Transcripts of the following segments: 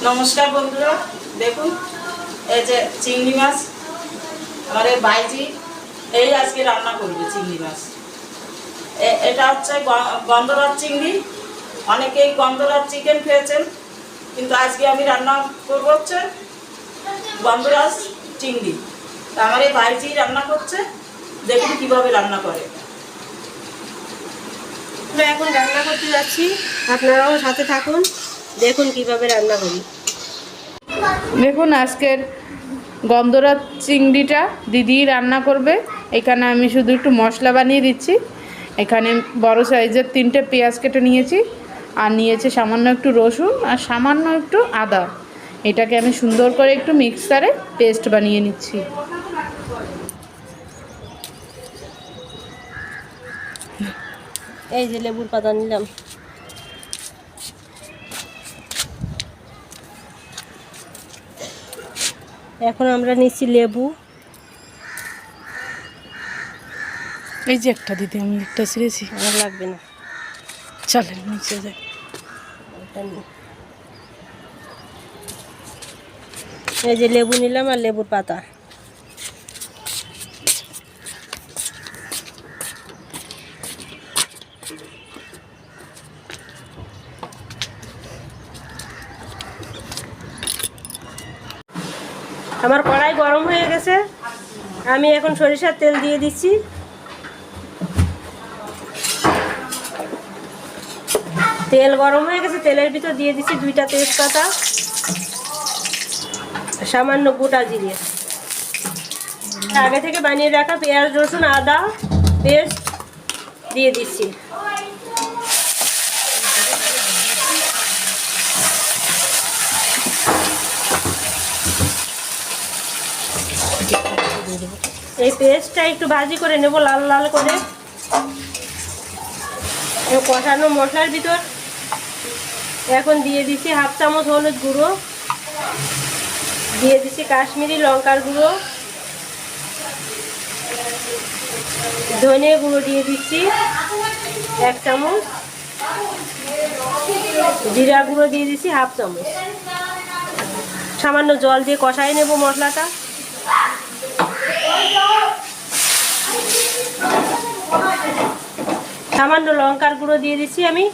নমস্কার বন্ধুরা, দেখুন এই যে চিংড়ি মাছ আমার এই বাইজি এই আজকে রান্না করবে চিংড়ি মাছ। এটা হচ্ছে গন্ধরাজ চিংড়ি। অনেকেই গন্ধরাজ চিকেন খেয়েছেন, কিন্তু আজকে আমি রান্না করব হচ্ছে গন্ধরাজ চিংড়ি। তা আমার এই বাইজি রান্না করছে, দেখুন কিভাবে রান্না করে। এখন রান্না করতে যাচ্ছি, আপনারাও সাথে থাকুন, দেখুন কিভাবে রান্না করি। দেখুন আজকের গন্ধরাজ চিংড়িটা দিদি রান্না করবে। এখানে আমি শুধু একটু মশলা বানিয়ে দিচ্ছি। এখানে বড় সাইজের 3টে পেঁয়াজ কেটে নিয়েছি, আর নিয়েছি সামান্য একটু রসুন আর সামান্য একটু আদা। এটাকে আমি সুন্দর করে একটু মিক্সারে পেস্ট বানিয়ে নিচ্ছি। এই যে লেবুর পাতা নিলাম। এখন আমরা নিচ্ছি লেবু। এই যে একটা দিদি, আমি একটা ছিঁড়েছি, আর লাগবে না, চলেন নিচে যাই। এই যে লেবু নিলাম আর লেবুর পাতা। আমার কড়াই গরম হয়ে গেছে, আমি এখন সরিষার তেল দিয়ে দিচ্ছি। তেল গরম হয়ে গেছে, তেলের ভিতর দিয়ে দিচ্ছি 2টা তেজপাতা, সামান্য গোটা জিরে, আগে থেকে বানিয়ে রাখা পেঁয়াজ রসুন আদা পেস্ট দিয়ে দিচ্ছি। এই পেস্টটা একটু ভাজি করে নেব, লাল লাল করে। কষানো মশলার ভিতর এখন দিয়ে দিচ্ছি 1/2 চামচ হলুদ গুঁড়ো, দিয়ে দিচ্ছি কাশ্মীরি লঙ্কার গুঁড়ো, ধনে গুঁড়ো দিয়ে দিচ্ছি 1 চামচ, জিরা গুঁড়ো দিয়ে দিচ্ছি 1/2 চামচ। সামান্য জল দিয়ে কষাই নেব মশলাটা। সামান্য লঙ্কার গুঁড়ো দিয়ে দিচ্ছি আমি,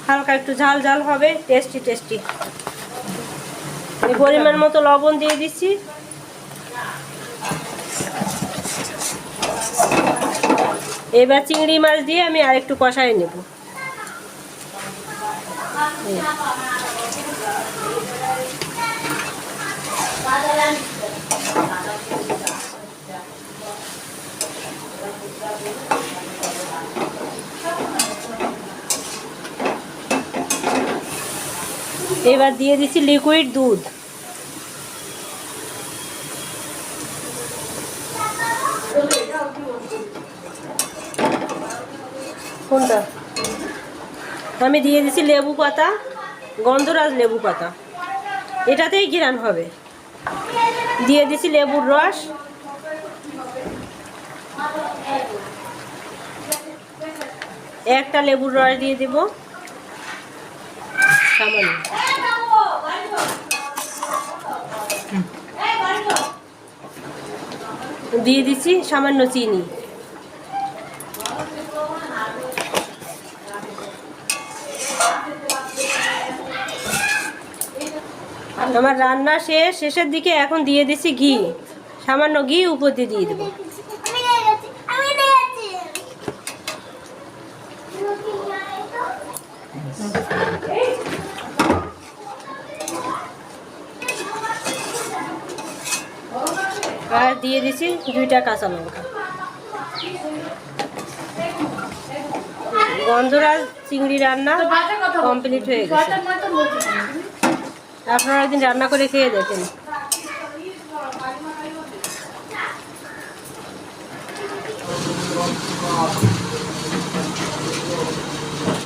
হালকা একটু ঝাল ঝাল হবে, টেস্টি টেস্টি। এই পরিমাণ মতো লবণ দিয়ে দিচ্ছি। এবার চিংড়ি মাছ দিয়ে আমি আরেকটু কষাই নেব। এবার দিয়ে দিচ্ছি লিকুইড দুধ। কোনটা? আমি দিয়ে দিচ্ছি লেবু পাতা, গন্ধরাজ লেবু পাতা, এটাতেই ঘ্রাণ হবে। দিয়ে দিচ্ছি লেবুর রস, একটা লেবুর রস দিয়ে দেব সামান্য। দিয়ে দিচ্ছি সামান্য চিনি। আমার রান্না শেষের দিকে এখন দিয়ে দিচ্ছি ঘি, সামান্য ঘি উপর দিয়ে দেবো। আর দিয়ে দিচ্ছি 2টা কাঁচা লঙ্কা। গন্ধরাজ চিংড়ি রান্না কমপ্লিট হয়ে গেছে। আপনারা একদিন রান্না করে খেয়ে দেখেন।